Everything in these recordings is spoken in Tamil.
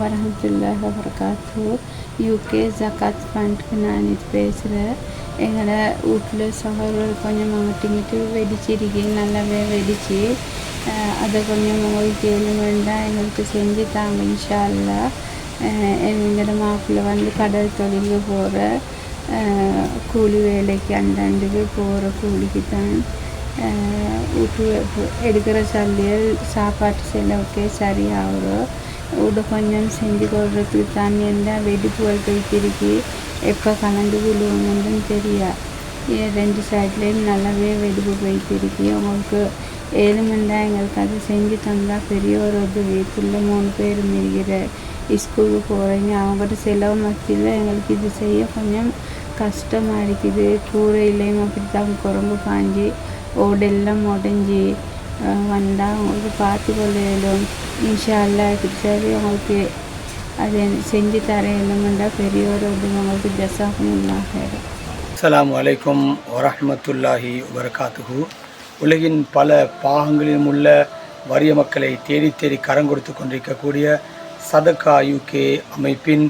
வரஹ்மத்துல்லாஹி வபரகாத்துஹு. யூகே ஜகாத் ஃபண்டுக்கு நான் இது பேசுகிறேன். எங்களோட வீட்டில் சகோதரர் கொஞ்சம் அங்கிட்டு வெடிச்சிருக்கு, நல்லாவே வெடிச்சு. அதை கொஞ்சம் உங்களுக்கு வேண்டாம் எங்களுக்கு செஞ்சு தாங்க இன்ஷா அல்லாஹ். எங்களோட மாப்பிள்ளை வந்து கடல் தொழிலுக்கு போகிற கூலி வேலைக்கு அண்டாண்டுக்கு போகிற கூலிக்கு தான் வீட்டு எடுக்கிற சல்லியல் சாப்பாட்டு செலவுக்கே சரியாகும். வீடு கொஞ்சம் செஞ்சு கொடுறதுக்கு தான் இருந்தால் வெடிப்புகள் போய்த்திருக்கு. எப்போ கலந்து விழுவுன்னு தெரியா. ரெண்டு சைட்லேயும் நல்லாவே வெடிப்பு போய்த்திருக்கு. உங்களுக்கு ஏழுமண்டா எங்களுக்கு அது செஞ்சு தந்தால் பெரிய ஒரு வீட்டுள்ள 3 பேர் இருக்கிற ஸ்கூலுக்கு போகிறீங்க. அவங்கள்ட்ட செலவு மத்தியில் எங்களுக்கு இது செய்ய கொஞ்சம் கஷ்டமாக இருக்குது. கூரையிலையும் அப்படி தான் குரங்கு பாஞ்சி ஓடெல்லாம் உடஞ்சி வந்தால் உங்களுக்கு பார்த்து கொள்ளும். இன்ஷா அல்லாஹ் சரி உங்களுக்கு அது செஞ்சு தர இல்லைமெண்டா பெரிய ஒரு உங்களுக்கு ஜஸாக்குமுல்லாஹ் ஹைர். அஸ்ஸலாமு அலைக்கும் வரஹ்மத்துல்லாஹி வபரகாத்துஹு. உலகின் பல பாகங்களிலும் உள்ள வறிய மக்களை தேடி தேடி கரம் கொடுத்து கொண்டிருக்கக்கூடிய சதகா யூகே அமைப்பின்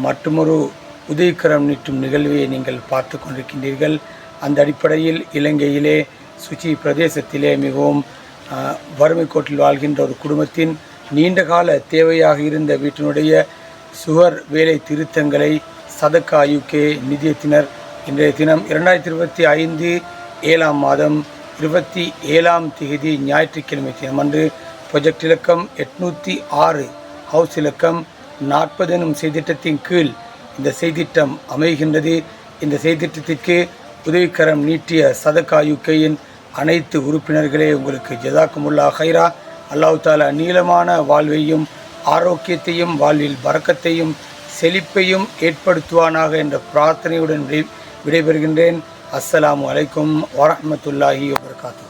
மற்றொரு உதவிக்கரம் நீட்டும் நிகழ்வை நீங்கள் பார்த்து கொண்டிருக்கின்றீர்கள். அந்த அடிப்படையில் இலங்கையிலே சுச்சி பிரதேசத்திலே மிகவும் வறுமை கோட்டில் வாழ்கின்ற ஒரு குடும்பத்தின் நீண்டகால தேவையாக இருந்த வீட்டினுடைய சுவர் வேலை திருத்தங்களை சதகா யூகே நிதியத்தினர் இன்றைய தினம் 2025 7ஆம் மாதம் 27ஆம் தேதி ஞாயிற்றுக்கிழமை தினமன்று ப்ரொஜெக்ட் இலக்கம் 806 ஹவுஸ் இலக்கம் 40 எனும் செய்திட்டத்தின் கீழ் இந்த செய்திட்டம் அமைகின்றது. இந்த செய்திட்டத்திற்கு உதவிக்கரம் நீட்டிய சதகா யூகேயின் அனைத்து உறுப்பினர்களே உங்களுக்கு ஜஸாக்குமுல்லாஹ் ஹைரா. அல்லாஹ் தஆலா நீளமான வாழ்வையும் ஆரோக்கியத்தையும் வாழ்வில் பரக்கத்தையும் செழிப்பையும் ஏற்படுத்துவானாக என்ற பிரார்த்தனையுடன் விடைபெறுகின்றேன். அஸ்ஸலாமு அலைக்கும் வரஹ்மத்துல்லாஹி வபரகாத்துஹு.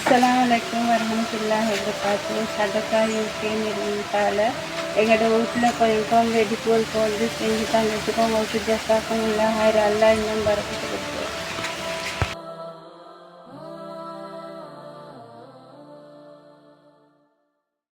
அஸ்ஸலாமு அலைக்கும் வரஹ்மத்துல்லாஹி வபரகாத்துஹு. சதகா யூகே நிறுவனத்தால் எங்களோட வீட்டில் கொஞ்சம் வெடிப்புகள் போட்டு செஞ்சு தந்துட்டுக்கோங்க. உங்களுக்கு ஜஸாக்குமுல்லாஹ் ஹைர். அல்லாஹ் இன்னும் பரக்கத்து